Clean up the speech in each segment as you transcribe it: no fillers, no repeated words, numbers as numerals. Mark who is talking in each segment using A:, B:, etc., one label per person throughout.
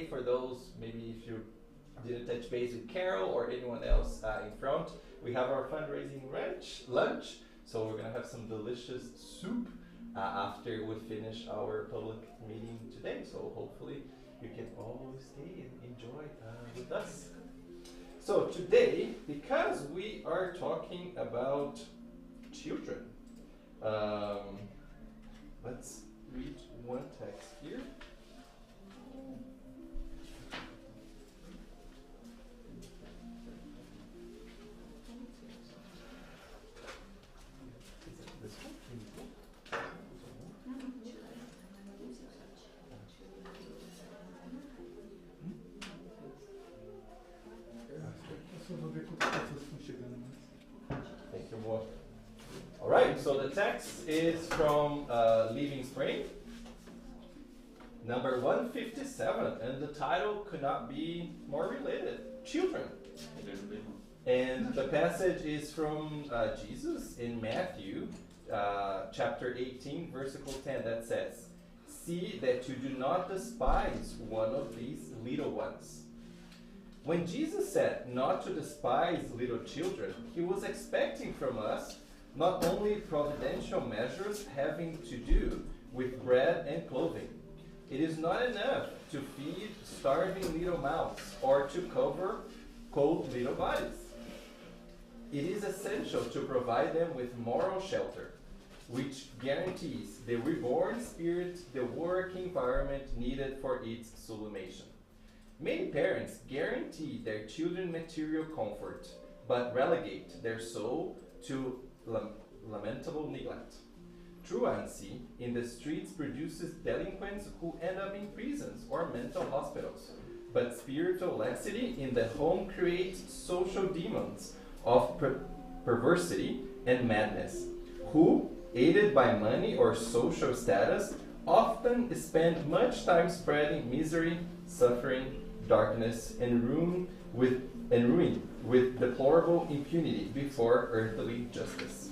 A: For those, maybe if you didn't touch base with Carol or anyone else in front, we have our fundraising lunch. So we're gonna have some delicious soup after we finish our public meeting today. So hopefully you can all stay and enjoy with us. So today, because we are talking about children, let's read one text here. Thank you, boy. All right, so the text is from Living Spring, number 157, and the title could not be more related: children. And the passage is from Jesus in Matthew, chapter 18, versicle 10, that says, "See that you do not despise one of these little ones." When Jesus said not to despise little children, he was expecting from us not only providential measures having to do with bread and clothing. It is not enough to feed starving little mouths or to cover cold little bodies. It is essential to provide them with moral shelter, which guarantees the reborn spirit the work environment needed for its sublimation. Many parents guarantee their children material comfort, but relegate their soul to lamentable neglect. Truancy in the streets produces delinquents who end up in prisons or mental hospitals, but spiritual laxity in the home creates social demons of perversity and madness, who, aided by money or social status, often spend much time spreading misery, suffering, darkness, and ruin with deplorable impunity before earthly justice.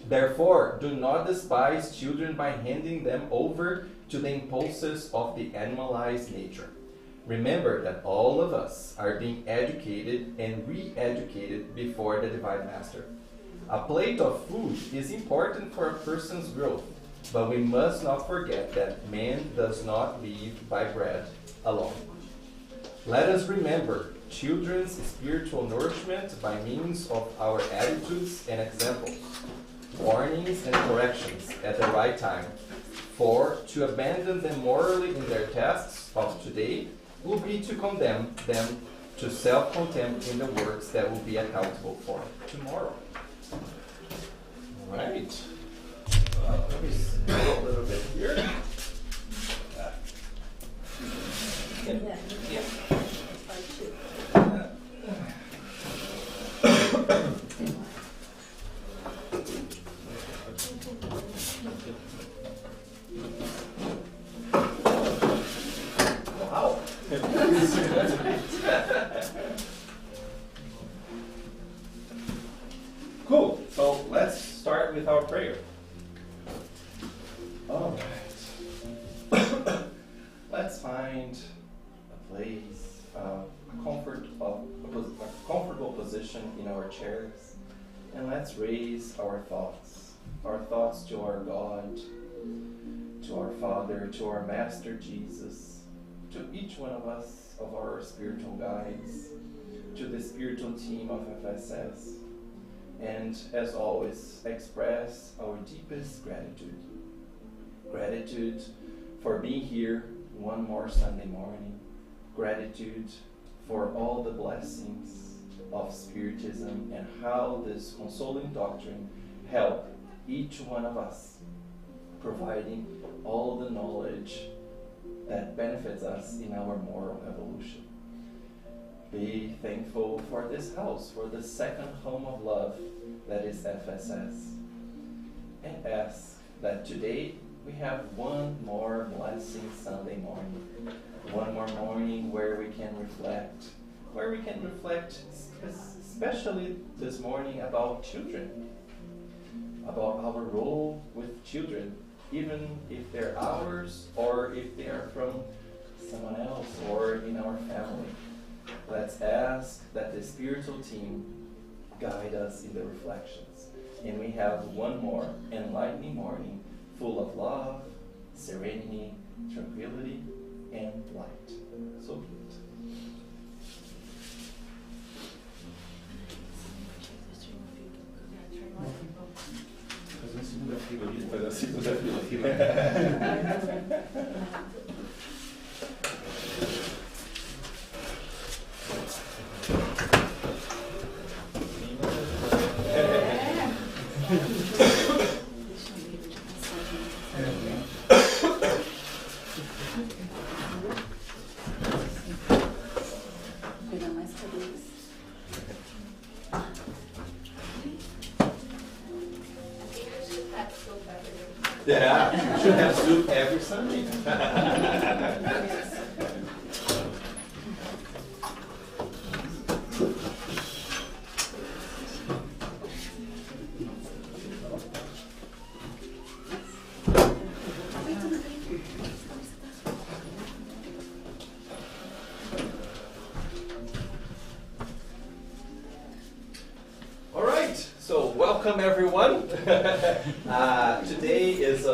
A: Therefore, do not despise children by handing them over to the impulses of the animalized nature. Remember that all of us are being educated and re-educated before the Divine Master. A plate of food is important for a person's growth, but we must not forget that man does not live by bread alone. Let us remember children's spiritual nourishment by means of our attitudes and examples, warnings and corrections at the right time, for to abandon them morally in their tasks of today will be to condemn them to self-contempt in the works that will be accountable for tomorrow. All right. Let me scroll a little bit here. Yeah. Wow. Cool. So let's start with our prayer. All right. Let's find a place, a comfortable position in our chairs, and let's raise our thoughts to our God, to our Father, to our Master Jesus, to each one of us, of our spiritual guides, to the spiritual team of FSS, and as always, express our deepest gratitude. Gratitude for being here one more Sunday morning. Gratitude for all the blessings of Spiritism and how this consoling doctrine help each one of us, providing all the knowledge that benefits us in our moral evolution. Be thankful for this house, for the second home of love that is FSS, and ask that today we have one more blessing Sunday morning. One more morning where we can reflect, especially this morning about children, about our role with children, even if they're ours or if they are from someone else, or in our family. Let's ask that the spiritual team guide us in the reflections. And we have one more enlightening morning full of love, serenity, tranquility, and light. So be it.
B: Fazer uma segunda fila ali, fazer a segunda fila.
A: Yeah, you should have soup every Sunday. All right, so welcome everyone. Today is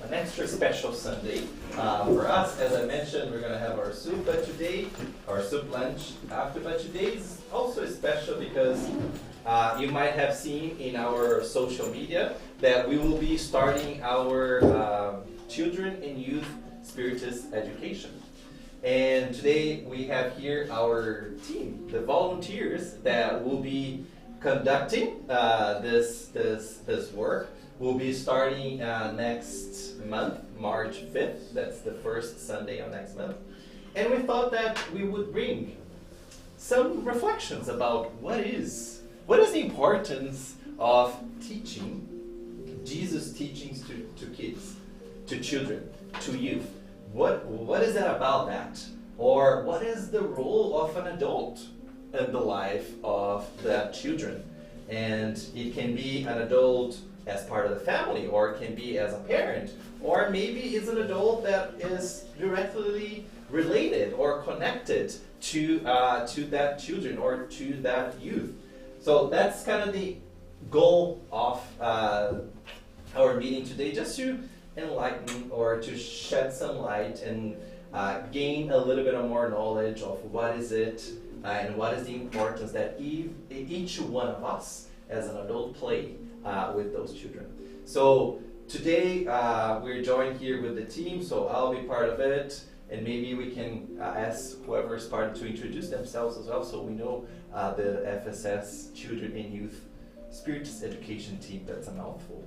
A: an extra special Sunday for us. As I mentioned, we're going to have our soup, but today, our soup lunch after. But today is also special because you might have seen in our social media that we will be starting our Children and Youth Spiritist Education. And today we have here our team, the volunteers that will be conducting this work. We'll be starting next month, March 5th. That's the first Sunday of next month. And we thought that we would bring some reflections about what is the importance of teaching Jesus' teachings to kids, to children, to youth. What is that about that? Or what is the role of an adult in the life of the children? And it can be an adult as part of the family, or it can be as a parent, or maybe it's an adult that is directly related or connected to that children or to that youth. So that's kind of the goal of our meeting today, just to enlighten or to shed some light and gain a little bit of more knowledge of what is it and what is the importance that each one of us as an adult play with those children. So today we're joined here with the team, so I'll be part of it, and maybe we can ask whoever is part to introduce themselves as well, so we know the FSS Children and Youth Spiritist Education team. That's a mouthful.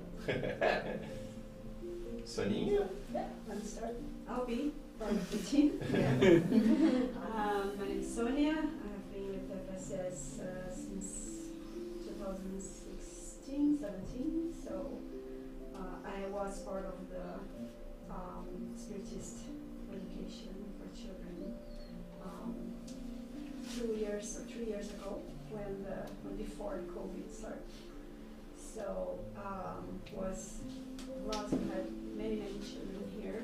A: Sonia?
C: Yeah, let's start. I'll be part of the team. My name is Sonia. I've been with FSS since 2016, 17. So I was part of the Spiritist Education for children 2 years or 3 years ago when before COVID started. So we had many children here,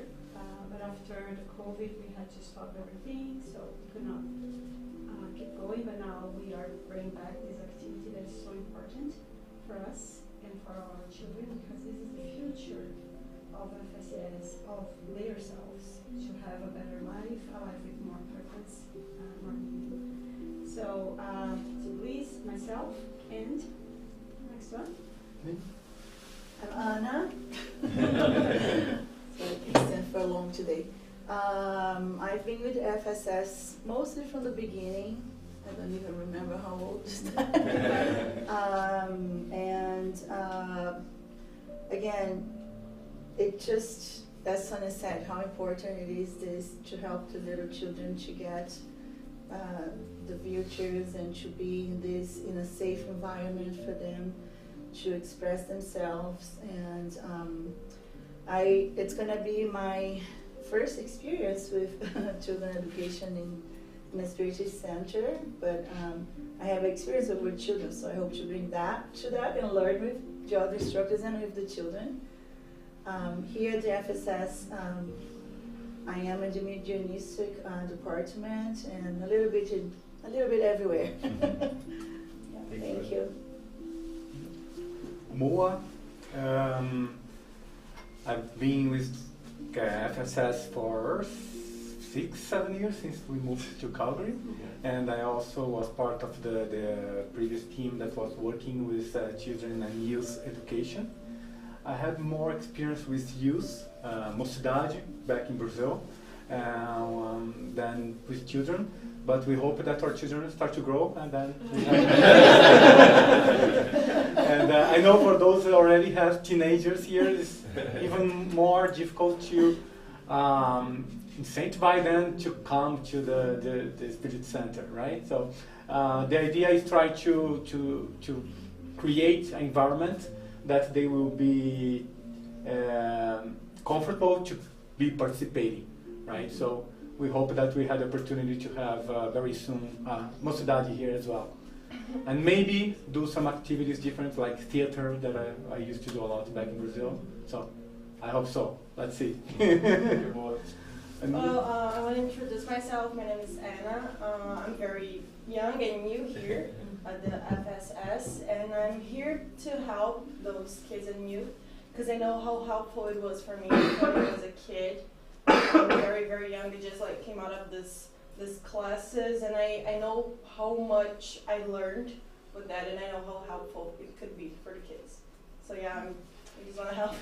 C: but after the COVID we had to stop everything, so we could not keep going. But now we are bringing back this activity that is so important for us and for our children, because this is the future of FSS, of themselves, to have a better life, a life with more purpose, more meaning. So to please myself and next one.
D: I'm Anna. So I can stand for long today. I've been with FSS mostly from the beginning. I don't even remember how old this time. Again, it just, as Sonia said, how important it is this to help the little children to get the virtues and to be in a safe environment for them to express themselves. And it's going to be my first experience with children education in a Spiritist center, but I have experience with children, so I hope to bring that and learn with the other instructors and with the children. Here at the FSS, I am in the mediunistic department and a little bit everywhere. Yeah, thank you.
E: Moa, I've been with FSS for 6-7 years since we moved to Calgary, and I also was part of the previous team that was working with children and youth education. I had more experience with youth, mocidade, back in Brazil, than with children, but we hope that our children start to grow and then and I know for those that already have teenagers here, it's even more difficult to incentivize them to come to the Spirit Center, right? So the idea is try to create an environment that they will be comfortable to be participating, right? So we hope that we had the opportunity to have very soon Mocidade here as well. And maybe do some activities different, like theater that I used to do a lot back in Brazil. So I hope so. Let's see.
F: Well, I want to introduce myself. My name is Anna. I'm very young and new here at the FSS, and I'm here to help those kids and youth because I know how helpful it was for me when I was a kid. I'm very, very young. I just like came out of this classes, and I know how much I learned with that, and I know how helpful it could be for the kids. So yeah, I just want to help.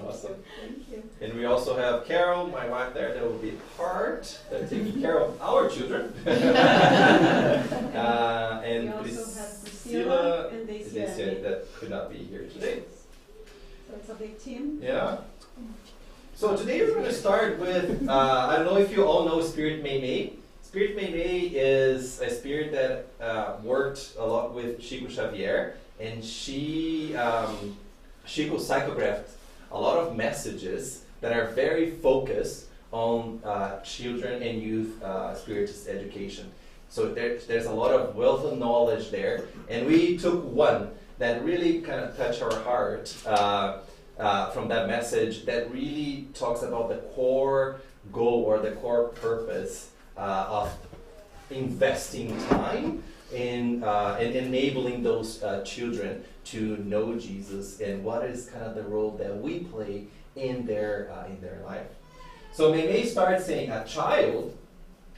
A: Awesome.
C: Thank you.
A: And we also have Carol, my wife there, that will be part that taking care of our children. And
C: We also
A: Priscilla
C: have Priscilla and Daisy
A: that could not be here today.
C: So it's a big team.
A: Yeah. So today we're going to start with, I don't know if you all know Spirit Mei Mei. Spirit Mei Mei is a spirit that worked a lot with Chico Xavier, and Chico psychographed a lot of messages that are very focused on children and youth Spiritist education. So there's a lot of wealth of knowledge there, and we took one that really kind of touched our heart from that message that really talks about the core goal or the core purpose of investing time in enabling those children to know Jesus and what is kind of the role that we play in their life. So Mei Mei starts saying, a child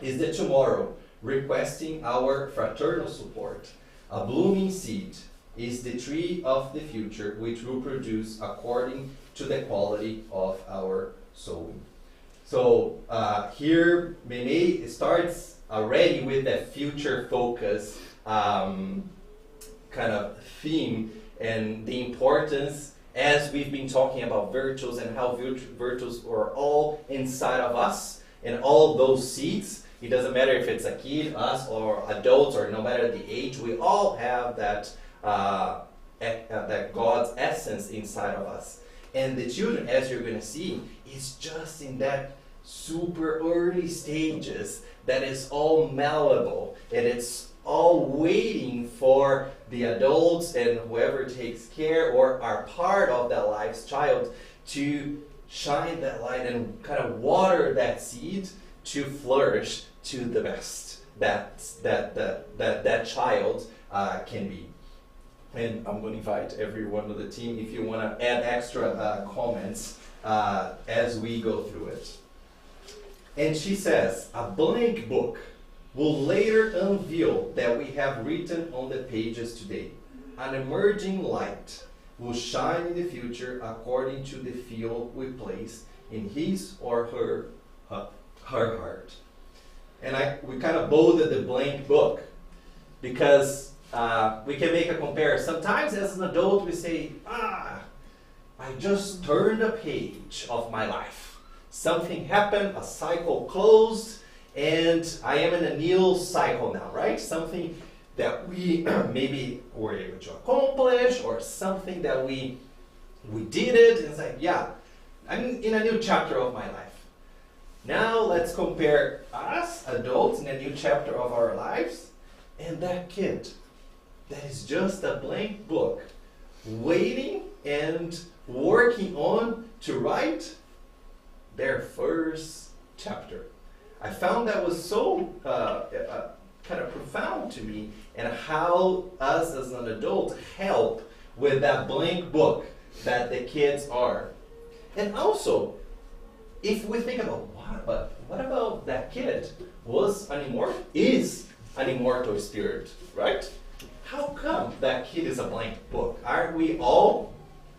A: is the tomorrow requesting our fraternal support. A blooming seed is the tree of the future which will produce according to the quality of our sowing. So here Mei Mei starts already with that future focus kind of theme and the importance, as we've been talking about virtues and how virtues are all inside of us and all those seeds. It doesn't matter if it's a kid, us, or adults, or no matter the age, we all have that God's essence inside of us. And the children, as you're going to see, is just in that super early stages that is all malleable, and it's all waiting for the adults and whoever takes care or are part of that life's child to shine that light and kind of water that seed to flourish to the best that child can be. And I'm going to invite everyone of the team if you want to add extra comments as we go through it. And she says, a blank book will later unveil that we have written on the pages today. An emerging light will shine in the future according to the field we place in his or her heart. And we kind of bolded the blank book because we can make a comparison. Sometimes as an adult we say, I just turned a page of my life. Something happened, a cycle closed, and I am in a new cycle now, right? Something that we maybe were able to accomplish, or something that we did it, and it's like, yeah, I'm in a new chapter of my life. Now let's compare us, adults, in a new chapter of our lives, and that kid that is just a blank book, waiting and working on to write their first chapter. I found that was so kind of profound to me, and how us as an adult help with that blank book that the kids are. And also, if we think about what about that kid is an immortal spirit, right? How come that kid is a blank book? Aren't we all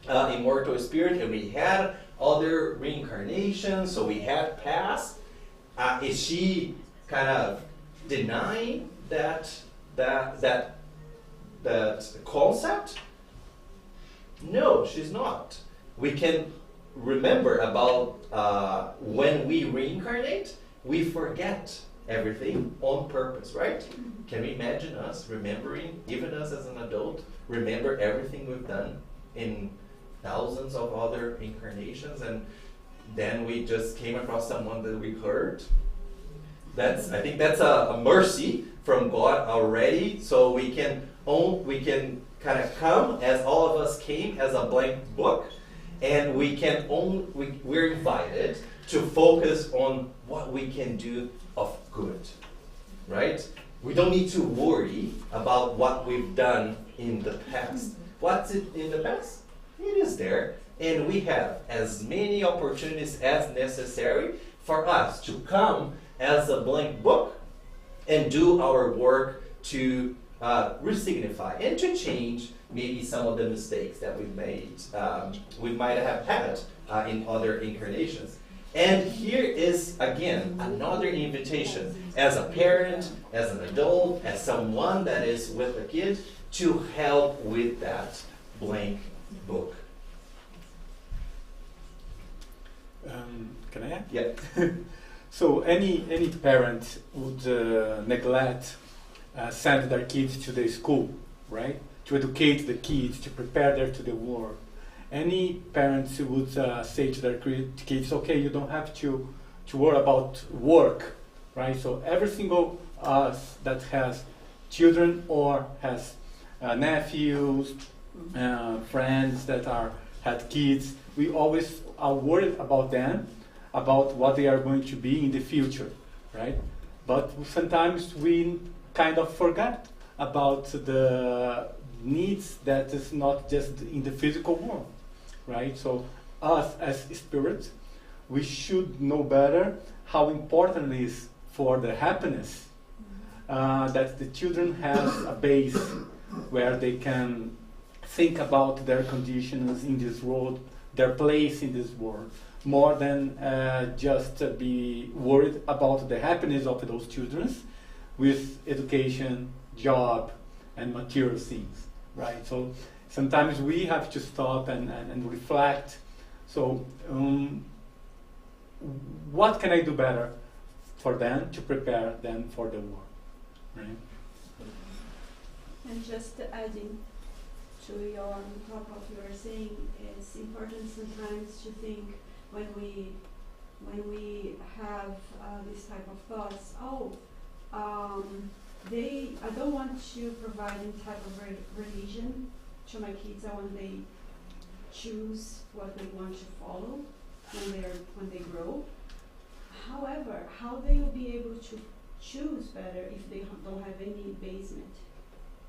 A: immortal spirit, and we had other reincarnations, so we had past? Is she kind of denying that concept? No, she's not. We can remember about when we reincarnate, we forget everything on purpose, right? Can we imagine us remembering, even us as an adult, remember everything we've done in thousands of other incarnations, and then we just came across someone that we hurt? I think that's a mercy from God already, so we can kind of come as all of us came as a blank book, and we're invited to focus on what we can do of good, right? We don't need to worry about what we've done in the past. What's it in the past? It is there, and we have as many opportunities as necessary for us to come as a blank book and do our work to re-signify and to change maybe some of the mistakes that we might have had in other incarnations. And here is, again, another invitation as a parent, as an adult, as someone that is with a kid, to help with that blank book.
E: Can I add?
A: Yeah.
E: So any parent would neglect send their kids to the school, right? To educate the kids, to prepare them to the world. Any parents would say to their kids, okay, you don't have to worry about work, right? So every single us that has children or has nephews, friends that had kids, we always are worried about them, about what they are going to be in the future, right? But sometimes we kind of forget about the needs that is not just in the physical world, right? So us as spirits, we should know better how important it is for the happiness that the children have a base where they can think about their conditions in this world, their place in this world, more than just be worried about the happiness of those children with education, job, and material things, right? So sometimes we have to stop and reflect. So what can I do better for them to prepare them for the war, right?
C: And just adding to your top of you were saying, it's important sometimes to think when we have this type of thoughts. I don't want to provide any type of religion to my kids. I want they choose what they want to follow when they grow. However, how they will be able to choose better if they don't have any basement?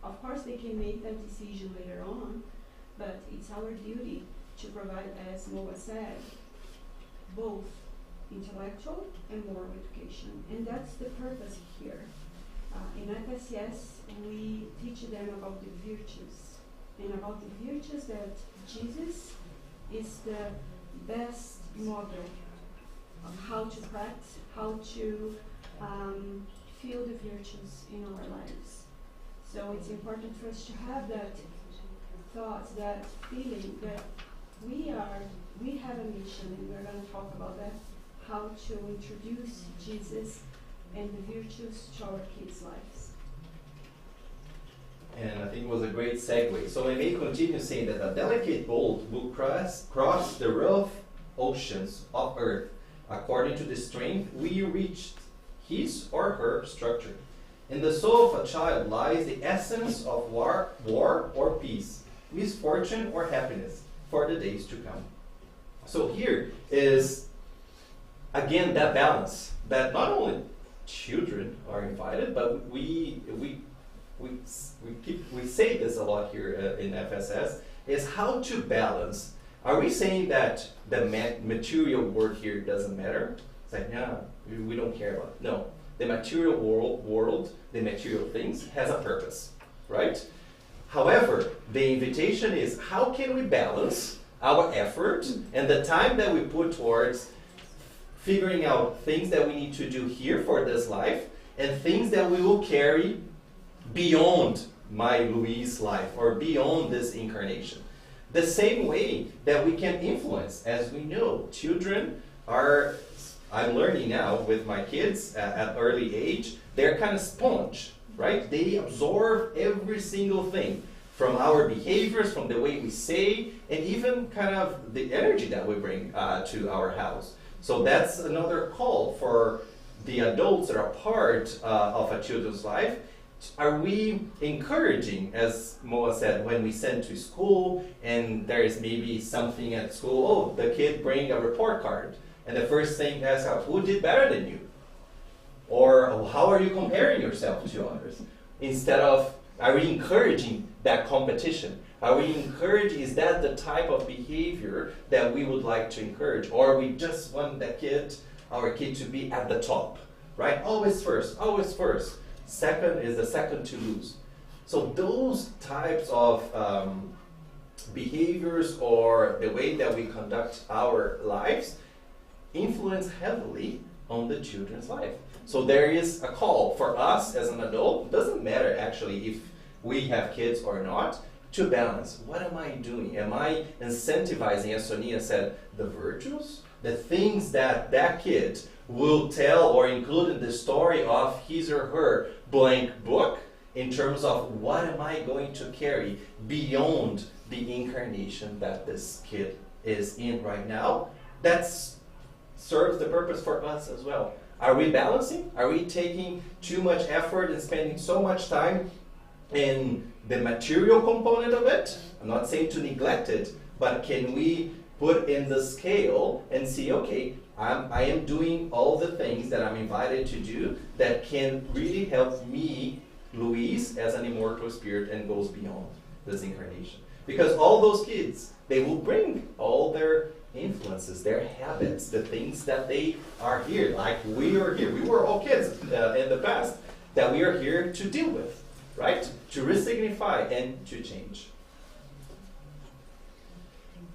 C: Of course, they can make that decision later on, but it's our duty to provide, as Noah said, both intellectual and moral education. And that's the purpose here. In FSS, we teach them about the virtues, and about the virtues that Jesus is the best model of how to practice, how to feel the virtues in our lives. So it's important for us to have that thought, that feeling that we have a mission, and we're going to talk about that, how to introduce Jesus and the virtues to our kids' lives.
A: And I think it was a great segue. So I may continue saying that a delicate bolt will cross the rough oceans of earth according to the strength we reached his or her structure. In the soul of a child lies the essence of war or peace, misfortune or happiness. for the days to come. So here is, again, that balance that not only children are invited, but we say this a lot here in FSS, is how to balance. Are we saying that the material world here doesn't matter? It's like, no, we don't care about it. No, the material world, the material things has a purpose, right? However, the invitation is, how can we balance our effort and the time that we put towards figuring out things that we need to do here for this life and things that we will carry beyond my Louise life or beyond this incarnation. The same way that we can influence, as we know, children are, I'm learning now with my kids at early age, they're kind of sponge, right? They absorb every single thing from our behaviors, from the way we say, and even kind of the energy that we bring to our house. So that's another call for the adults that are part of a children's life. Are we encouraging, as Moa said, when we send to school and there is maybe something at school, oh, the kid bring a report card, and the first thing asks, who did better than you? Or oh, how are you comparing yourself to others? Instead of, are we encouraging that competition? Are we encouraging, is that the type of behavior that we would like to encourage? Or we just want our kid to be at the top, right? Always first, always first. Second is the second to lose. So those types of behaviors or the way that we conduct our lives influence heavily on the children's life. So there is a call for us as an adult, it doesn't matter actually if we have kids or not, to balance. What am I doing? Am I incentivizing, as Sonia said, the virtues? The things that that kid will tell or include in the story of his or her blank book in terms of what am I going to carry beyond the incarnation that this kid is in right now. That serves the purpose for us as well. Are we balancing? Are we taking too much effort and spending so much time in the material component of it? I'm not saying to neglect it, but can we put in the scale and see, okay, I am doing all the things that I'm invited to do that can really help me, Louise, as an immortal spirit and goes beyond this incarnation. Because all those kids, they will bring all their influences, their habits, the things that they are here, like we are here. We were all kids in the past that we are here to deal with, right? To resignify and to change.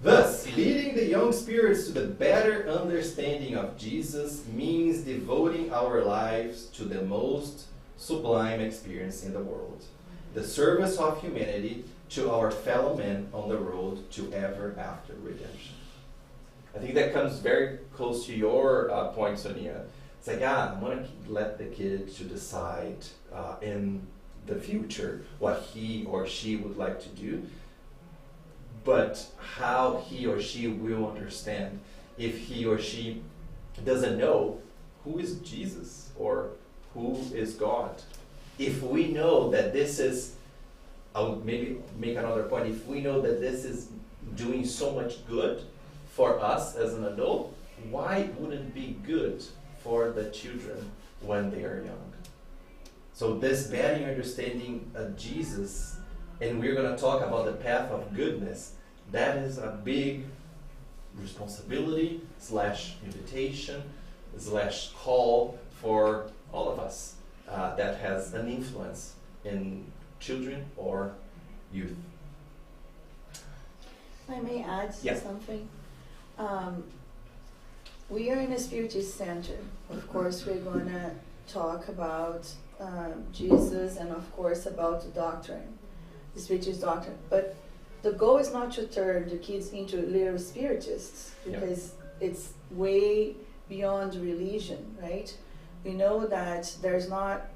A: Thus, leading the young spirits to the better understanding of Jesus means devoting our lives to the most sublime experience in the world, the service of humanity to our fellow men on the road to ever after redemption. I think that comes very close to your point, Sonia. It's like, I want to let the kid to decide in the future what he or she would like to do, but how he or she will understand if he or she doesn't know who is Jesus or who is God. If we know that this is, I would maybe make another point, if we know that this is doing so much good for us as an adult, why wouldn't it be good for the children when they are young? So this better understanding of Jesus, and we're going to talk about the path of goodness, that is a big responsibility / invitation / call for all of us that has an influence in children or youth.
D: If I may add something. We are in a Spiritist Center. Of course, we're going to talk about Jesus and, of course, about the doctrine, the Spiritist doctrine. But the goal is not to turn the kids into little Spiritists, because it's way beyond religion, right? We know that there's not,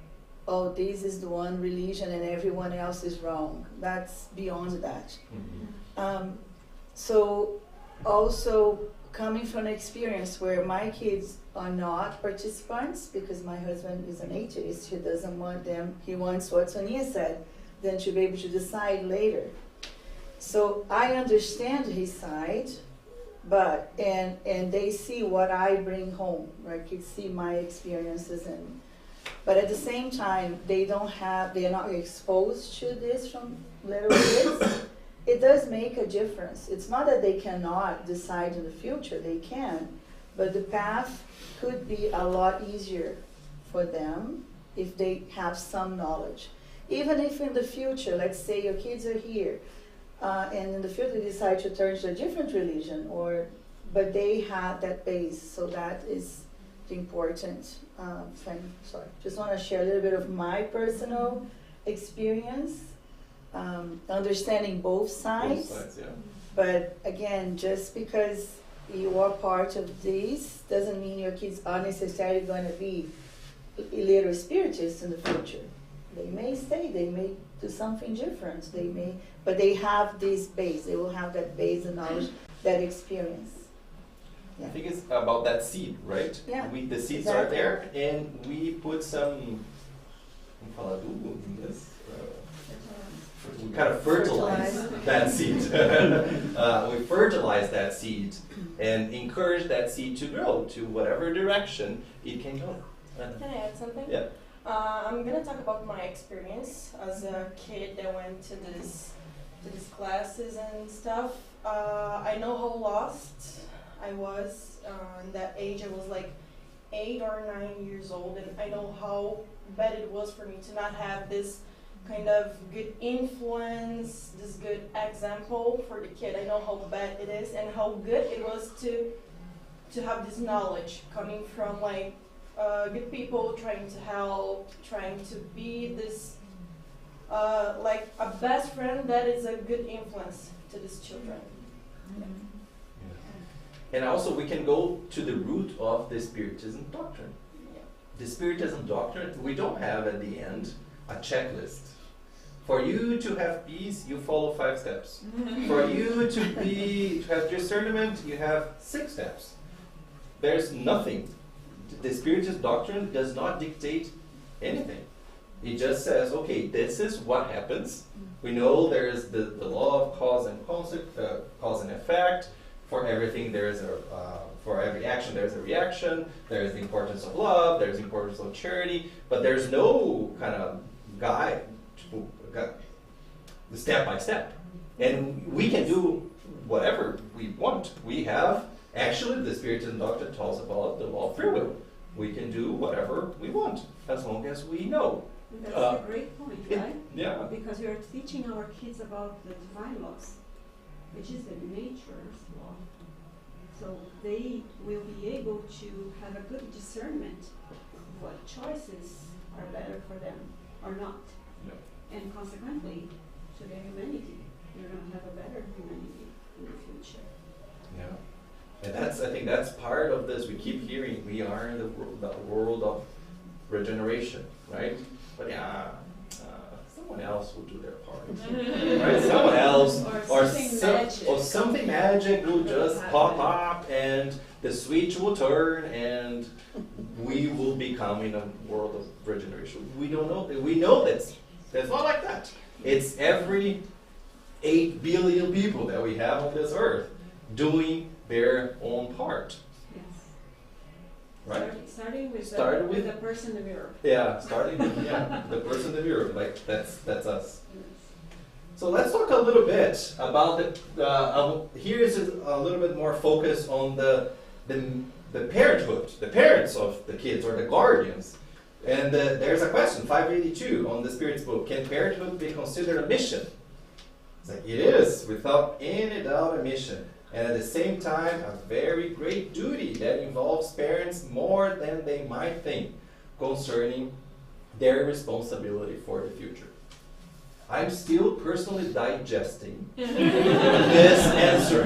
D: oh, this is the one religion and everyone else is wrong. That's beyond that. Mm-hmm. So also coming from an experience where my kids are not participants, because my husband is an atheist, he doesn't want them, he wants what Sonia said, then to be able to decide later. So I understand his side, but and they see what I bring home, right? You see my experiences, but at the same time they are not exposed to this from little kids. It does make a difference. It's not that they cannot decide in the future, they can, but the path could be a lot easier for them if they have some knowledge. Even if in the future, let's say your kids are here, and in the future they decide to turn to a different religion, but they have that base, so that is the important thing. Sorry, just want to share a little bit of my personal experience, understanding both sides.
A: Yeah.
D: But again, just because you are part of this doesn't mean your kids are necessarily going to be little spiritists in the future. They may stay, they may do something different, but they have this base, they will have that base of knowledge, that experience.
A: I think it's about that seed, right?
D: Yeah,
A: The seeds
D: exactly.
A: are there, and we put some, we kind of fertilize that seed. We fertilize that seed and encourage that seed to grow to whatever direction it can go.
F: Can I add something?
A: Yeah.
F: I'm gonna talk about my experience as a kid that went to these classes and stuff. I know how lost I was. In that age, I was like 8 or 9 years old, and I know how bad it was for me to not have this kind of good influence, this good example for the kid. I know how bad it is and how good it was to have this knowledge coming from like good people trying to help, trying to be this like a best friend that is a good influence to these children.
A: And also we can go to the root of the Spiritism doctrine.
F: Yeah.
A: The Spiritism doctrine, we don't have at the end a checklist. For you to have peace, you follow 5 steps. For you to have discernment, you have 6 steps. There's nothing. The Spiritist doctrine does not dictate anything. It just says, okay, this is what happens. We know there is the law of cause and effect. For everything, there is for every action, there is a reaction. There is the importance of love. There is the importance of charity. But there's no kind of guide, step by step. And we can do whatever we want. We have, actually, the Spiritism doctrine tells about the law of free will. We can do whatever we want, as long as we know.
C: That's a great point, right?
A: Yeah.
C: Because we are teaching our kids about the divine laws, which is the nature's law. So they will be able to have a good discernment of what choices are better for them or not.
A: Yeah.
C: And consequently, to their humanity, they're going to have a better humanity in the future.
A: Yeah. And I think that's part of this. We keep hearing we are in the world of regeneration, right? But someone else will do their part. Right? Someone else or something magic will just pop up and the switch will turn and we will become in a world of regeneration. We don't know. We know this. It's not like that. It's every 8 billion people that we have on this earth doing their own part.
C: Yes.
A: Right?
C: Starting with the person in the mirror.
A: Yeah, starting with the person in the mirror. Like that's us. Yes. So let's talk a little bit about here's a little bit more focus on the parenthood, the parents of the kids or the guardians. And there's a question, 582 on the Spirit's book. Can parenthood be considered a mission? It's like it is, without any doubt, a mission. And at the same time, a very great duty that involves parents more than they might think concerning their responsibility for the future. I'm still personally digesting this answer.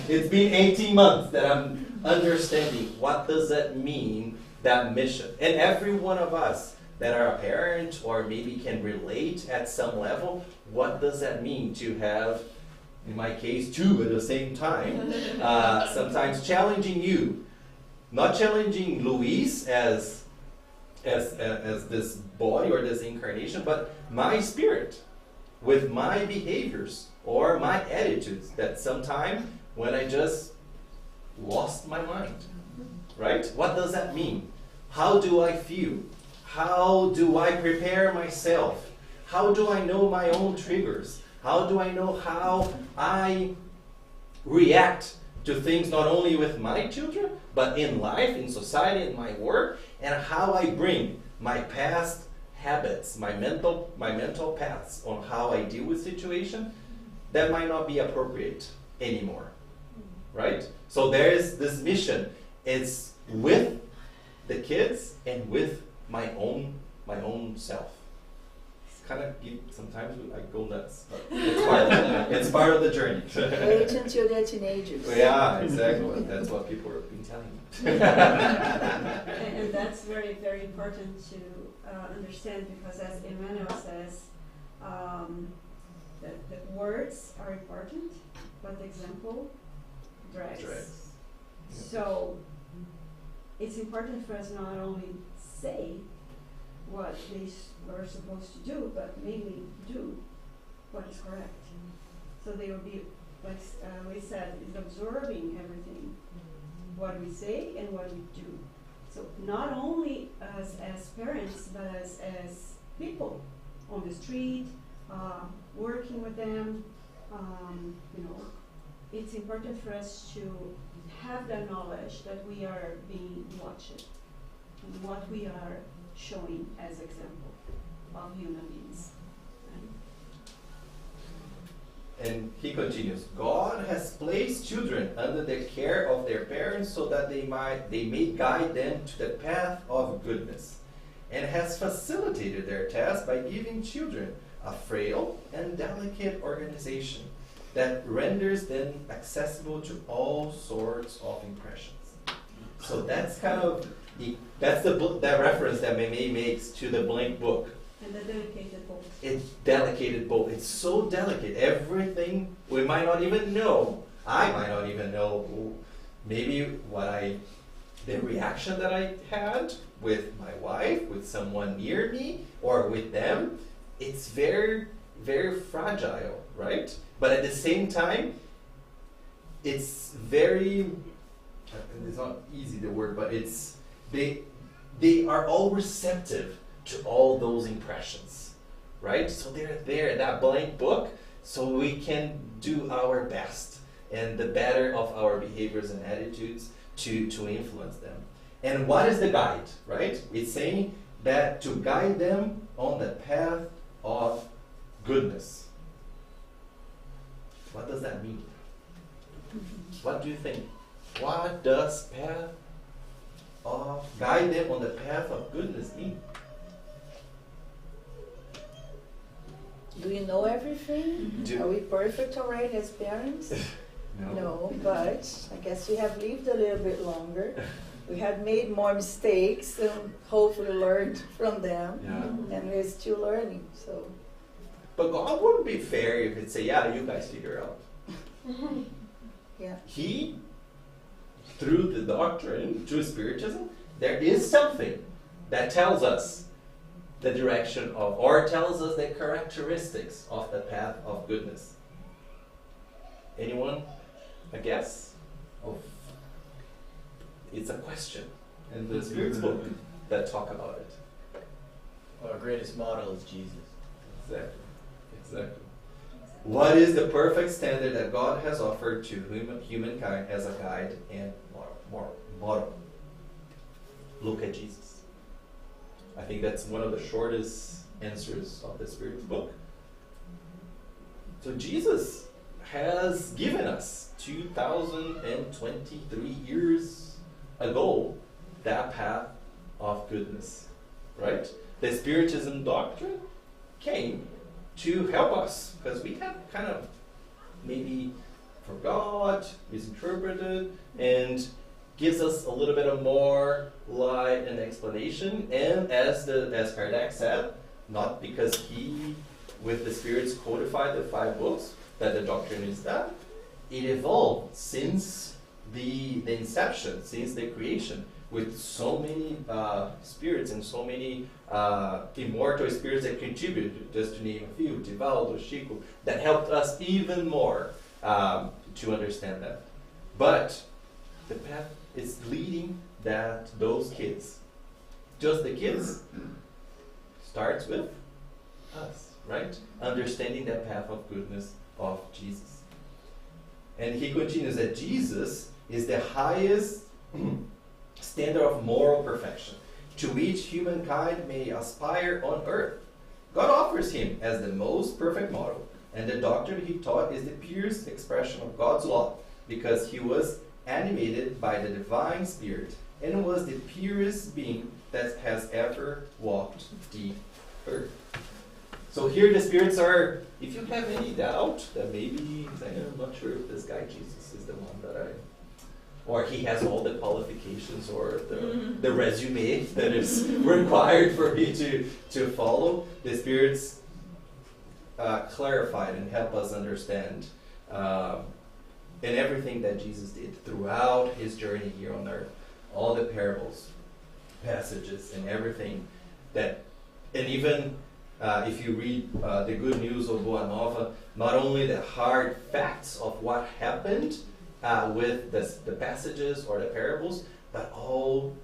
A: It's been 18 months that I'm understanding what does that mean, that mission. And every one of us that are a parent or maybe can relate at some level, what does that mean to have, in my case, 2 at the same time, sometimes challenging you, not challenging Luis as this body or this incarnation, but my spirit. with my behaviors or my attitudes that sometime when I just lost my mind, right? What does that mean? How do I feel? How do I prepare myself? How do I know my own triggers? How do I know how I react to things not only with my children, but in life, in society, in my work, and how I bring my past habits, my mental paths on how I deal with situation that might not be appropriate anymore, right? So there is this mission. It's with the kids and with my own self. It's kind of sometimes I go nuts, but it's part of the journey.
D: Wait until they're teenagers.
A: Yeah, exactly. That's what people have been telling me.
C: And that's very, very important to understand, because as Emmanuel says, that words are important, but example drags. So it's important for us not only say what they are supposed to do, but mainly do what is correct. So they will be, like we said, is absorbing everything, what we say and what we do. So not only as parents, but as people on the street, working with them, it's important for us to have that knowledge that we are being watched and what we are showing as example of human beings. Right?
A: And he continues, God has placed children under the care of their parents so that they may guide them to the path of goodness, and has facilitated their task by giving children a frail and delicate organization that renders them accessible to all sorts of impressions. So that's kind of that reference that Meme makes to the blank book.
C: And the dedicated book.
A: It's dedicated book. It's so delicate. Everything we might not even know. I might not even know maybe the reaction that I had with my wife, with someone near me, or with them. It's very, very fragile, right? But at the same time, it's very, it's not easy the word, but it's, they are all receptive to all those impressions, right? So they're there, that blank book, so we can do our best and the better of our behaviors and attitudes to influence them. And what is the guide, right? It's saying that to guide them on the path of goodness. What does that mean? What do you think? What does guide them on the path of goodness mean?
D: Do you know everything? Are we perfect already as parents? No, but I guess we have lived a little bit longer. We have made more mistakes and hopefully learned from them.
A: Yeah.
D: And we're still learning. So.
A: But God wouldn't be fair if He'd say, yeah, you guys figure out.
D: Yeah.
A: He, through the doctrine, through Spiritism, there is something that tells us the direction of, or tells us the characteristics of the path of goodness. Anyone? A guess? Oh. It's a question in the Spirit's book that talk about it.
G: Our greatest model is Jesus.
A: Exactly. What is the perfect standard that God has offered to humankind as a guide and model? Look at Jesus. I think that's one of the shortest answers of the Spirit's book. So Jesus has given us 2023 years ago that path of goodness, right? The Spiritism doctrine came to help us, because we have kind of maybe forgot, misinterpreted, and gives us a little bit of more light and explanation. And as Kardec said, not because he, with the spirits, codified the 5 books, that the doctrine is that. It evolved since the inception, since the creation, with so many spirits and so many immortal spirits that contributed, just to name a few, Divaldo, Chico, that helped us even more to understand that. But the path is leading those kids, just the kids, starts with us, right? Understanding that path of goodness of Jesus. And he continues that Jesus is the highest standard of moral perfection to which humankind may aspire on earth. God offers him as the most perfect model, and the doctrine he taught is the purest expression of God's law, because he was animated by the divine spirit and was the purest being that has ever walked the earth. So here the spirits are, if you have any doubt that maybe, I'm not sure if this guy Jesus is the one that or he has all the qualifications or the resume that is required for me to follow, the spirits clarified and help us understand and everything that Jesus did throughout his journey here on earth, all the parables, passages, and everything that, and even if you read the Good News of Boa Nova, not only the hard facts of what happened with the passages or the parables, but all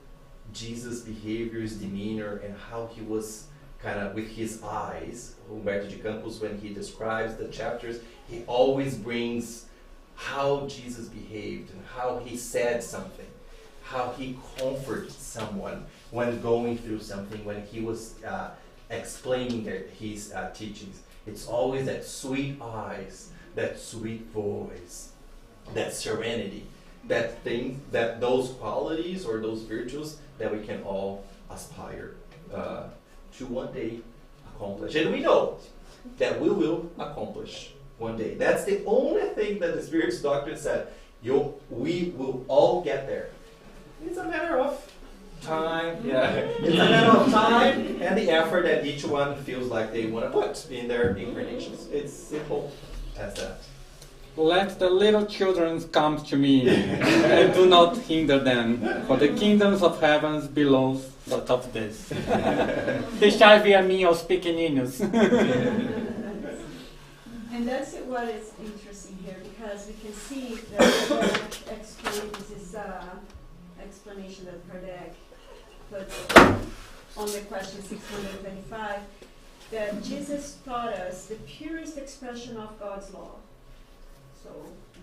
A: Jesus' behaviors, demeanor, and how he was kind of with his eyes. Humberto de Campos, when he describes the chapters, he always brings how Jesus behaved and how he said something, how he comforted someone when going through something, when he was explaining his teachings. It's always that sweet eyes, that sweet voice, that serenity, that thing, that those qualities or those virtues that we can all aspire to one day accomplish. And we know that we will accomplish one day. That's the only thing that the Spirit's doctrine said. We will all get there. It's a matter of time. Yeah, it's a matter of time and the effort that each one feels like they want to put in their incarnations. It's simple as that.
E: Let the little children come to me, and do not hinder them, for the kingdoms of heavens belong sort of this. Deixai-vos a mim aos pequeninos.
C: And that's what is interesting here, because we can see that this explanation that Kardec puts on the question 625, that Jesus taught us the purest expression of God's law. So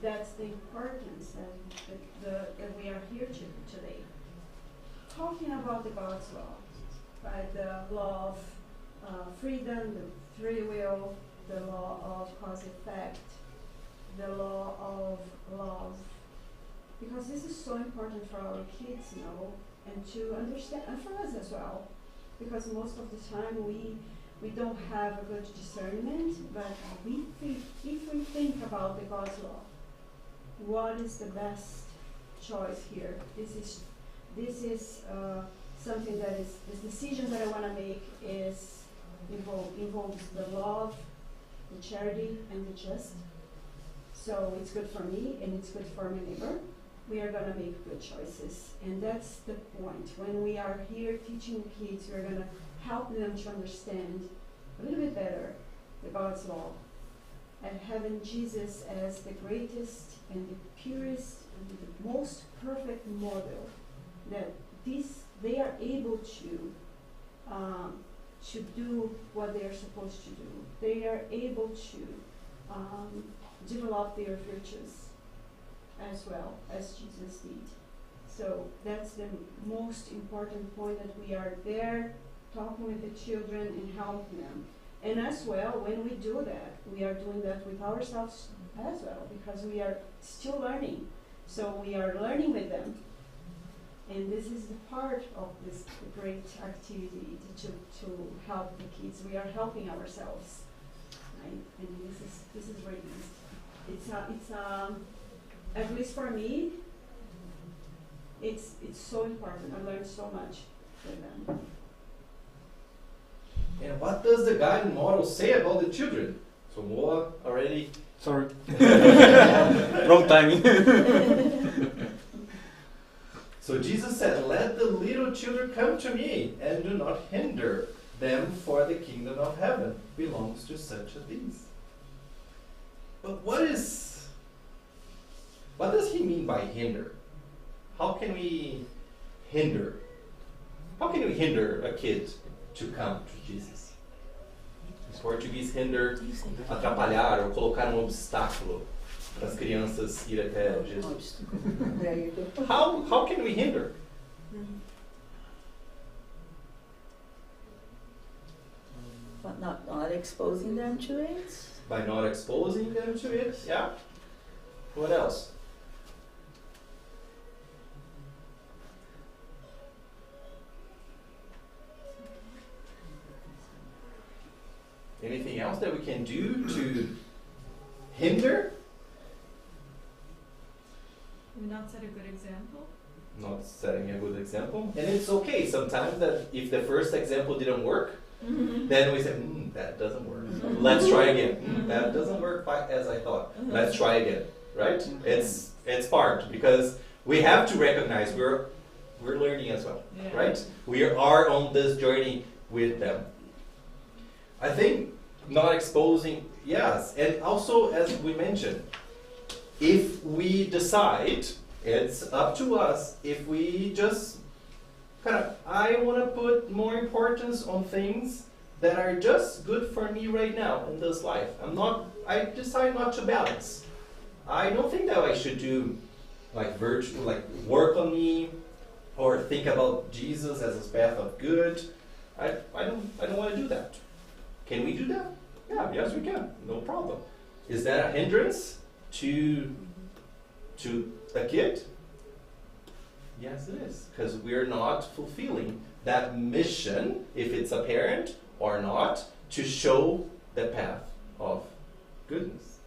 C: that's the importance that we are here today. Talking about the God's law, right? The law of freedom, the free will, the law of cause-effect, the law of love. Because this is so important for our kids, and to understand, and for us as well. Because most of the time we don't have a good discernment, but if we think about the God's law, what is the best choice here? This is something that is the decision that I want to make involves the love, the charity, and the just. So it's good for me and it's good for my neighbor. We are going to make good choices, and that's the point. When we are here teaching kids, we're going to help them to understand a little bit better the God's law, and having Jesus as the greatest and the purest and the most perfect model, that they are able to do what they are supposed to do. They are able to develop their virtues as well as Jesus did. So that's the most important point, that we are there talking with the children and helping them. And as well, when we do that, we are doing that with ourselves as well, because we are still learning. So we are learning with them. And this is the part of this great activity to help the kids. We are helping ourselves, right? And this is very nice. It's at least for me, it's so important. I learned so much with them.
A: And what does the guiding model say about the children? So Moa already.
E: Sorry. Wrong timing.
A: So Jesus said, let the little children come to me, and do not hinder them, for the kingdom of heaven belongs to such as these. But what does he mean by hinder? How can we hinder? How can we hinder a kid to come to Jesus? Os portugueses hinder, atrapalhar ou colocar um obstáculo para as crianças ir até Jesus.
D: There you go.
A: How can we hinder?
D: But not exposing them to it.
A: By not exposing them to it, yeah. What else? Anything else that we can do to hinder?
H: Maybe not set a good example.
A: Not setting a good example. And it's okay sometimes that if the first example didn't work, then we say, that doesn't work. Let's try again. That doesn't work quite as I thought. Let's try again. Right? It's part, because we have to recognize we're learning as well.
H: Yeah.
A: Right? We are on this journey with them. I think not exposing, yes, and also as we mentioned, if we decide, it's up to us, if we just I want to put more importance on things that are just good for me right now in this life. I decide not to balance. I don't think that I should do work on me or think about Jesus as a path of good. I don't want to do that. Can we do that? Yeah, yes we can. No problem. Is that a hindrance to a kid? Yes it is. Because we're not fulfilling that mission, if it's a parent or not, to show the path of goodness.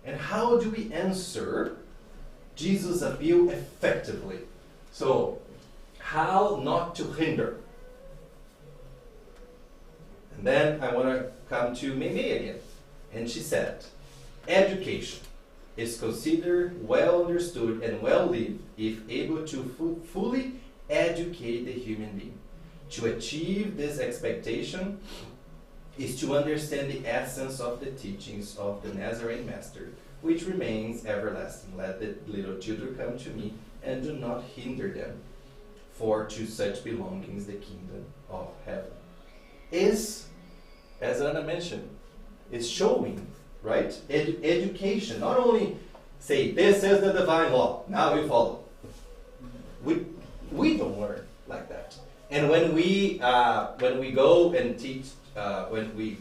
A: And how do we answer Jesus' appeal effectively? So, how not to hinder? And then I want to come to Mimi again. And she said, education is considered well understood and well lived if able to fully educate the human being. To achieve this expectation is to understand the essence of the teachings of the Nazarene Master, which remains everlasting. Let the little children come to me, and do not hinder them, for to such belongings the kingdom of heaven. Is, as Anna mentioned, is showing, right? Education, not only say, this is the divine law, now you follow. We don't learn like that. And when we go and teach, when we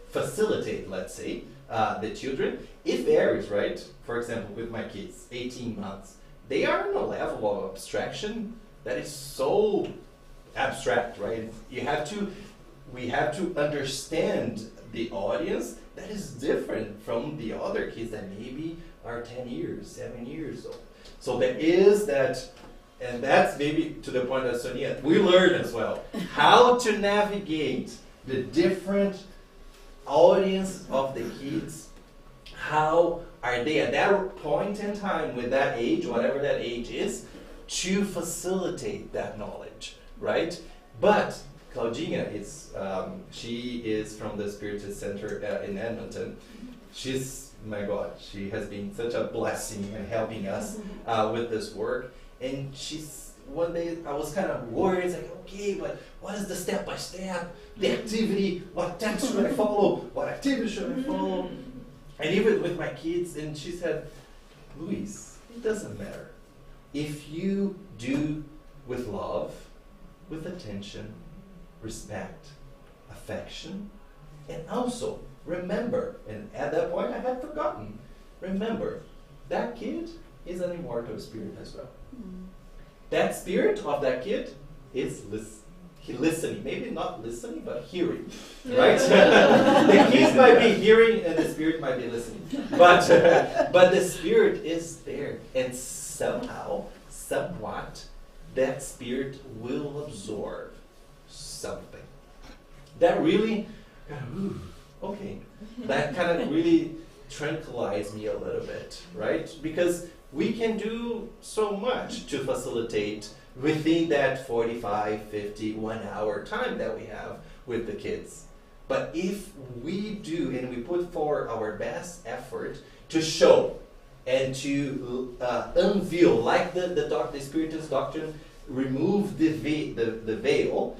A: facilitate, let's say, the children, it varies, right? For example, with my kids, 18 months, they are on a level of abstraction that is so abstract, right? We have to understand the audience that is different from the other kids that maybe are 10 years, 7 years old. So there is that, and that's maybe to the point that Sonia, we learn as well, how to navigate the different audience of the kids. How are they at that point in time with that age, whatever that age is, to facilitate that knowledge, right? But Claudinha is, she is from the Spiritist Center in Edmonton. She's, my God, she has been such a blessing in helping us with this work. And one day I was kind of worried, it's like, okay, but what is the step-by-step, the activity, what text should I follow, what activity should I follow? And even with my kids, and she said, Luis, it doesn't matter. If you do with love, with attention, respect, affection, and also remember, and at that point I had forgotten, remember, that kid is an immortal spirit as well. That spirit of that kid is listening, maybe not listening, but hearing, right? The kids might be hearing and the spirit might be listening, but the spirit is there, and somehow, somewhat, that spirit will absorb something. That really, okay, that kind of really tranquilized me a little bit, right? Because we can do so much to facilitate within that 45, 50, 1 hour time that we have with the kids. But if we do and we put forward our best effort to show and to unveil, like the Spiritist doctrine, remove the veil,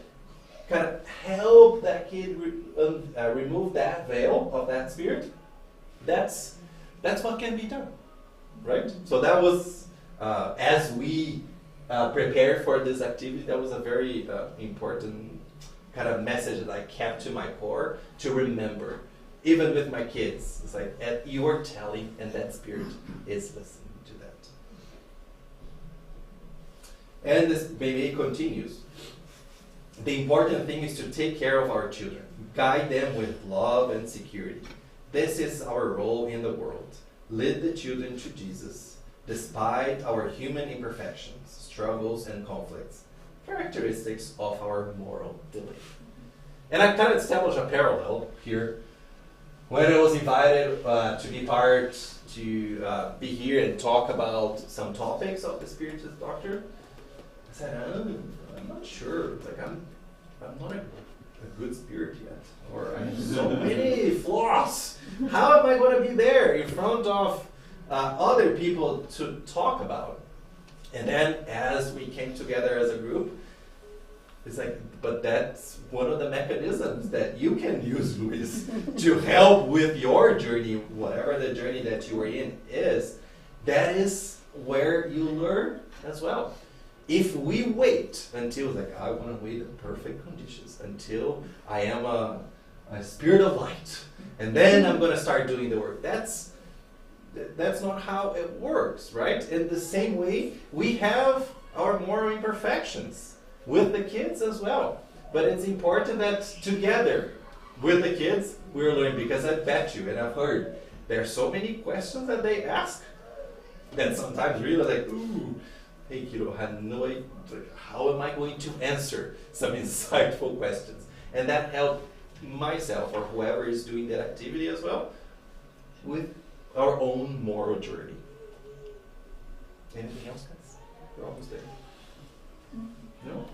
A: kind of help that kid remove that veil of that spirit, that's what can be done, right? So that was, as we prepared for this activity, that was a very important kind of message that I kept to my core to remember. Even with my kids, it's like you are telling, and that spirit is listening to that. And this maybe continues. The important thing is to take care of our children, guide them with love and security. This is our role in the world. Lead the children to Jesus, despite our human imperfections, struggles, and conflicts, characteristics of our moral belief. And I kind of established a parallel here. When I was invited to be part, to be here and talk about some topics of the Spiritist doctrine, I said, I'm not sure. Like I'm not a good spirit yet, or I have so many flaws. How am I going to be there in front of other people to talk about? And then, as we came together as a group, it's like, but that's one of the mechanisms that you can use, Luis, to help with your journey, whatever the journey that you are in is. That is where you learn as well. If we wait until, like, I want to wait in perfect conditions until I am a spirit of light, and then I'm going to start doing the work. That's not how it works, right? In the same way, we have our moral imperfections with the kids as well. But it's important that together with the kids, we're learning, because I bet you, and I've heard, there are so many questions that they ask that sometimes really like, ooh, hey kiddo, I have no idea, how am I going to answer some insightful questions? And that helped myself or whoever is doing that activity as well with our own moral journey. Anything else, guys? We're almost there. No?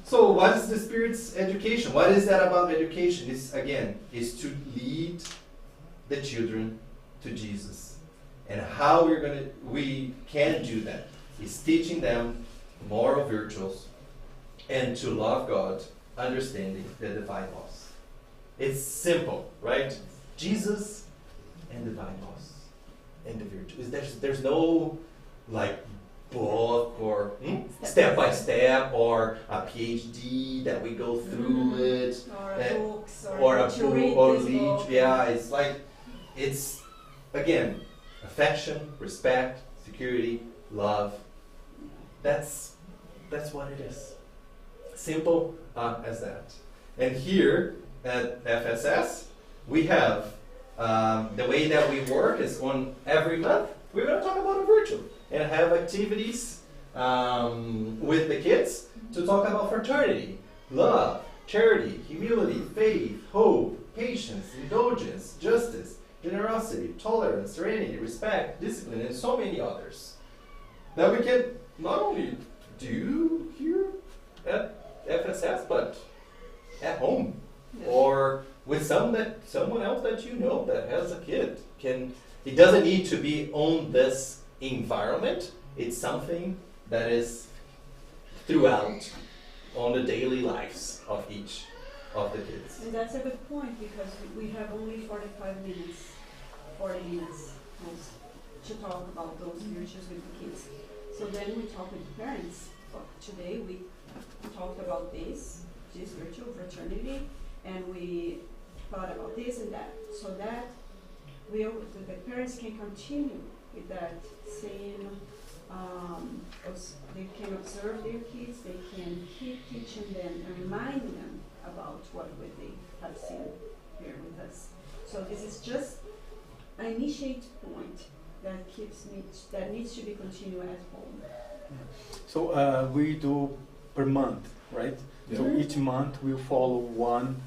A: So what is the Spirit's education? What is that about education? It's, again, is to lead the children to Jesus. And how we can do that is teaching them moral virtues and to love God, understanding the divine laws. It's simple, right? Jesus and divine laws and the virtues. There's no like book or step by step or a PhD that we go through it, or a book or read. Yeah, it's like, it's again, affection, respect, security, love. That's what it is. Simple as that. And here at FSS, we have the way that we work is on every month we're going to talk about a virtue and have activities with the kids to talk about fraternity, love, charity, humility, faith, hope, patience, indulgence, justice, generosity, tolerance, serenity, respect, discipline, and so many others that we can not only do here at FSS, but at home or with someone else that you know that has a kid. It doesn't need to be on this environment. It's something that is throughout on the daily lives of each of the kids.
C: And that's a good point, because we have only 40 minutes to talk about those virtues with the kids. So then we talk with the parents. But today we talked about this virtue, fraternity, and we thought about this and that. So that the parents can continue with that same, they can observe their kids, they can keep teaching them and reminding them about what they have seen here with us. So this is just an initiate point that needs to be continued at home.
E: So we do per month, right?
A: Yeah.
E: So each month we follow one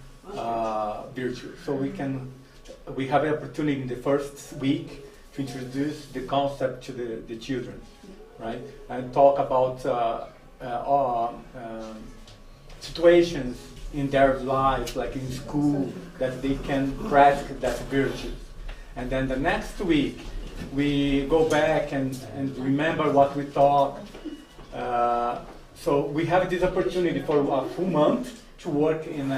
E: virtue. So we have an opportunity in the first week to introduce the concept to the children, right? And talk about situations in their lives, like in school, that they can practice that virtues. And then the next week, we go back and remember what we taught. So we have this opportunity for a full month to work in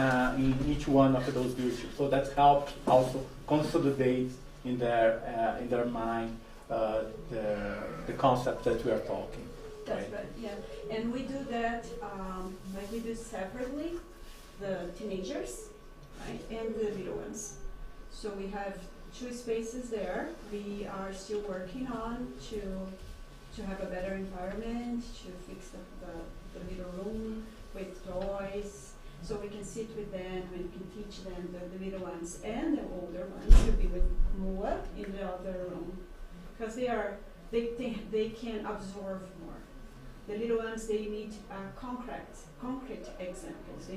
E: each one of those virtues. So that helps also consolidate in their mind the concept that we are talking.
C: That's right, yeah. And we do that, like we do separately, the teenagers, right, and the little ones. So we have 2 spaces there. We are still working on to have a better environment, to fix the little room with toys, so we can sit with them and we can teach them, the little ones and the older ones will be with Mua in the other room, because they can absorb more. The little ones, they need concrete examples.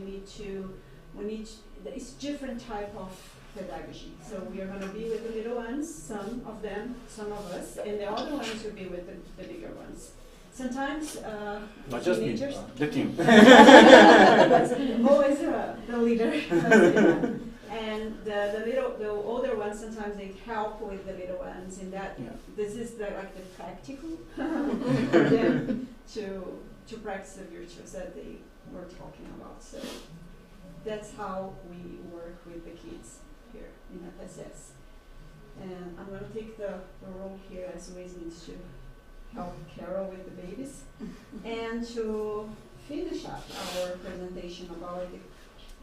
C: It's different type of pedagogy. So we are going to be with the little ones, some of us, and the other ones will be with the bigger ones. Sometimes
E: not just
C: teenagers,
E: me, the team.
C: always the leader. And the older ones, sometimes they help with the little ones, and that this is like the practical for them to practice the virtues that they were talking about. So that's how we work with the kids here in FSS. And I'm going to take the role here as Luis needs to help Carol with the babies. And to finish up our presentation about the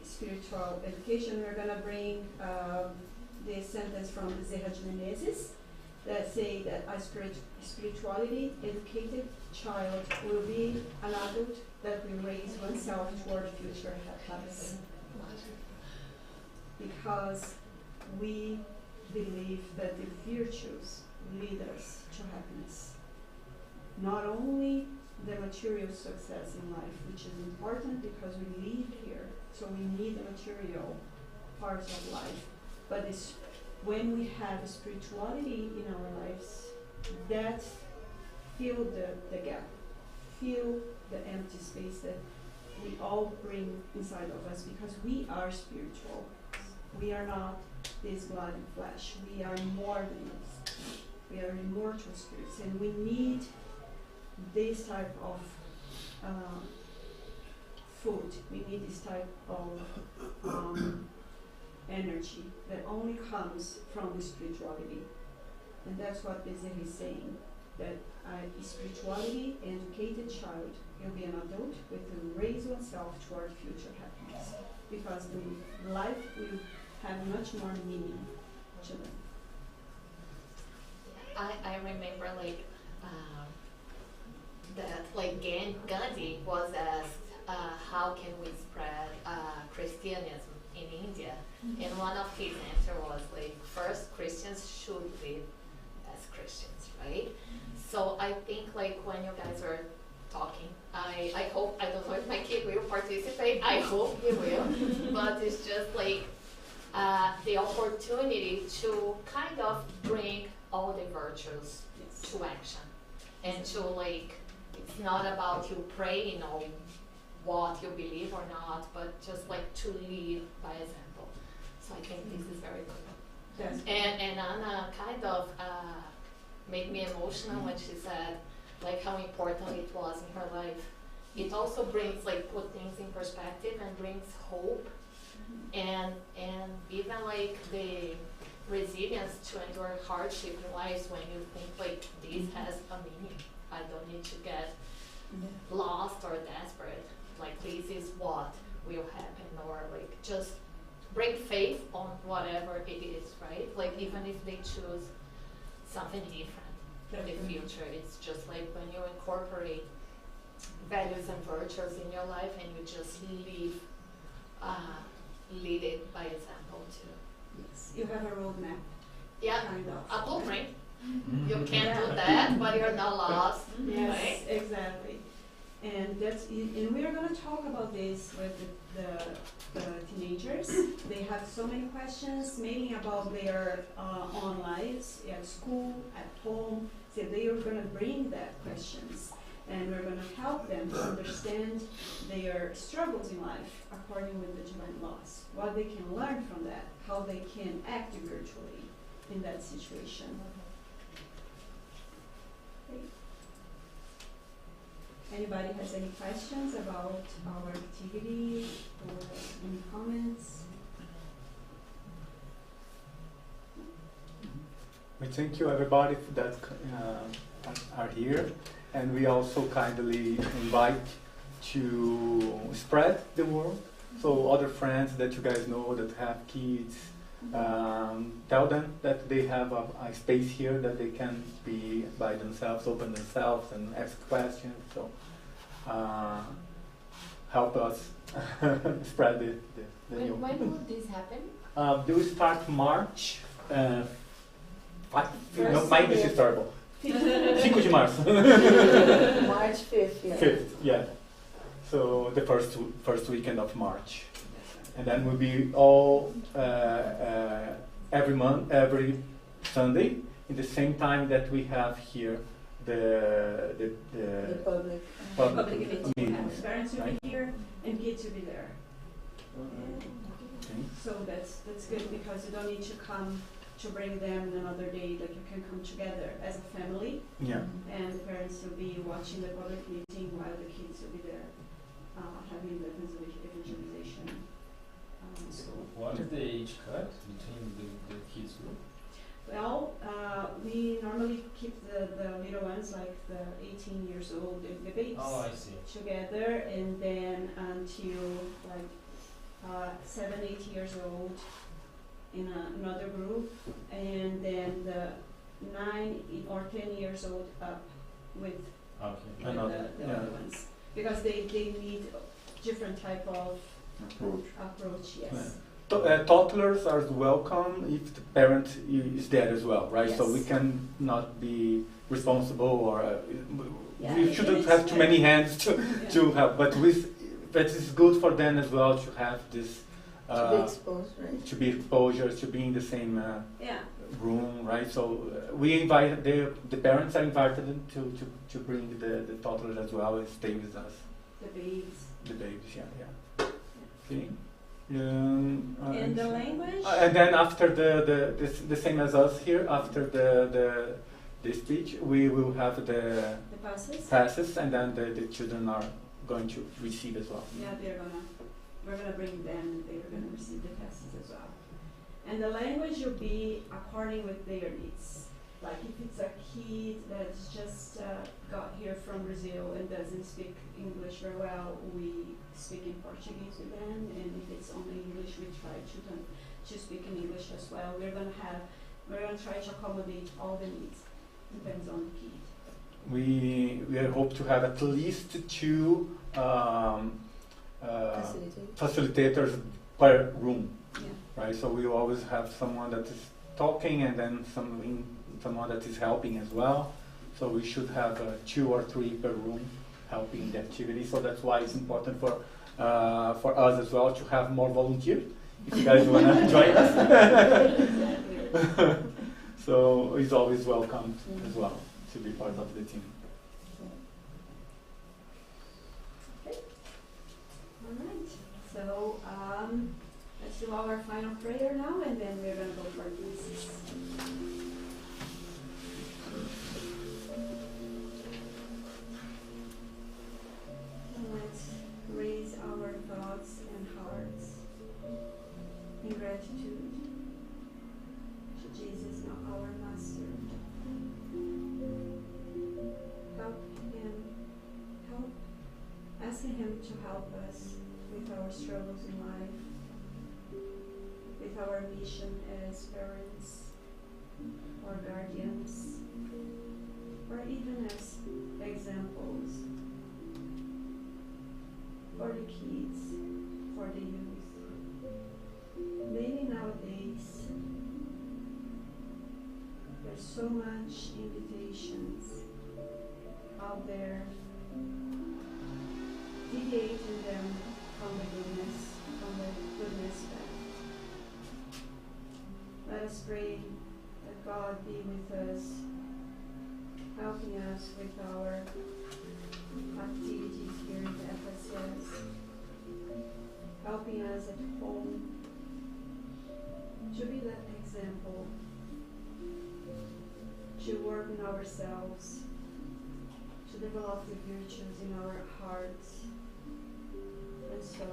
C: spiritual education, we're going to bring the sentence from Zerra de Menezes that say that a spirituality educated child will be an adult that will raise oneself toward future happiness. Because we believe that the virtues lead us to happiness. Not only the material success in life, which is important because we live here, so we need the material parts of life, but it's when we have spirituality in our lives, that fill the gap, fill the empty space that we all bring inside of us, because we are spiritual. We are not this blood and flesh. We are more than this. We are immortal spirits, and we need this type of food. We need this type of energy that only comes from spirituality. And that's what Bezerra is saying, that spirituality, educated child, will be an adult with to raise oneself toward future happiness, because the life will have much more meaning to them.
I: I remember that Gandhi was asked how can we spread Christianism in India, and one of his answers was first Christians should live as Christians, right? So I think when you guys are talking, I hope, I don't know if my kid will participate, I hope he will, but it's just the opportunity to kind of bring all the virtues to action, and to it's not about you praying on what you believe or not, but just to live by example. So I think this is very good.
C: Yes.
I: And Anna kind of made me emotional when she said how important it was in her life. It also brings put things in perspective and brings hope, and even the resilience to endure hardship in life when you think this has a meaning. I don't need to get lost or desperate. This is what will happen, or just bring faith on whatever it is, right? Even if they choose something different in the future, it's just when you incorporate values and virtues in your life and you just lead it by example too.
C: Yes. You have a roadmap.
I: Yeah,
C: kind of.
I: a blueprint. You can't do that, but you're not lost.
C: Yes,
I: right?
C: Exactly. And and we are going to talk about this with the teenagers. They have so many questions, mainly about their own lives at school, at home. So they are going to bring that questions, and we're going to help them to understand their struggles in life according with the divine laws, what they can learn from that, how they can act virtually in that situation. Okay. Anybody has any questions about our activity or any comments?
E: We thank you everybody that are here, and we also kindly invite to spread the word. So other friends that you guys know that have kids, tell them that they have a space here that they can be by themselves, open themselves and ask questions. So help us spread the news.
I: When will this happen?
E: They will start March. No,
D: First
E: my English
D: year.
E: is terrible. 5 de março.
D: March 5th, yeah.
E: 5th, yeah. So the first weekend of March, and then we'll be all every month, every Sunday, in the same time that we have here the
D: public
C: meeting. Yes, parents will
E: right?
C: be here and kids will be there.
E: Okay.
C: So that's good because you don't need to come to bring them another day. Like you can come together as a family,
E: Yeah.
C: and the parents will be watching the public meeting while the kids will be there having the evangelization school.
B: What is the age cut between the kids group?
C: Well, we normally keep the little ones, like the 18 years old, the babies,
B: Oh, I see.
C: together, and then until like 7, 8 years old in another group, and then the 9 or 10 years old up with
B: Okay.
C: the other ones, because they need different type of approach. Yes.
E: Toddlers are welcome if the parent is there as well, right? So we
C: Yes.
E: can not be responsible, or
C: Yeah,
E: we
C: it
E: shouldn't
C: is
E: have too many hands
C: Yeah.
E: to help. But that is good for them as well to have this
D: to be exposed, right?
E: to be exposure, to be in the same
C: Yeah.
E: room, right? So we invite the parents are invited to bring the toddlers as well and stay with us.
C: The babes.
E: The babies, yeah. Okay.
C: And the language?
E: And then after the same as us here, after the speech, we will have the passes, and then the children are going to receive as well.
C: Yeah, we're gonna bring them, they're gonna receive the passes as well. And the language will be according with their needs. Like if it's a kid that's just got here from Brazil and doesn't speak English very well, we speak in Portuguese with them, and if it's only English, we try to speak in English as well. We're gonna try to accommodate all the needs. Depends on the kid.
E: We hope to have at least 2 facilitators per room, right? So we always have someone that is talking, and then someone that is helping as well. So we should have 2 or 3 per room helping the activity. So that's why it's important for us as well to have more volunteers. If you guys want to join us, so it's always welcome as well to be part of the team.
C: Okay. All right. So let's do our final prayer now, and then we're going to go for classes. Let's raise our thoughts and hearts in gratitude to Jesus, now our Master. Asking Him to help us with our struggles in life, with our mission as parents or guardians, or even as examples for the kids, for the youth. Maybe nowadays there's so much invitations out there deviating them from the goodness path. Let us pray that God be with us, helping us with our activities here in the FSS, helping us at home to be that example, to work on ourselves, to develop the virtues in our hearts, and so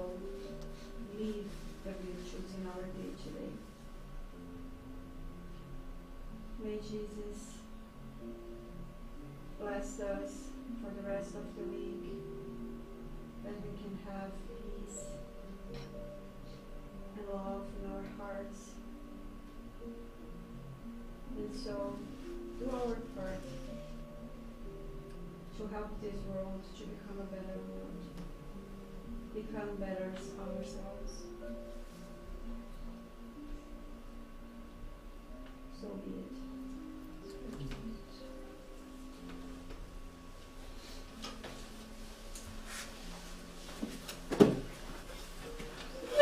C: live the virtues in our day-to-day. May Jesus bless us for the rest of the week, that we can have peace and love in our hearts, and so do our part to help this world to become a better world, become better ourselves.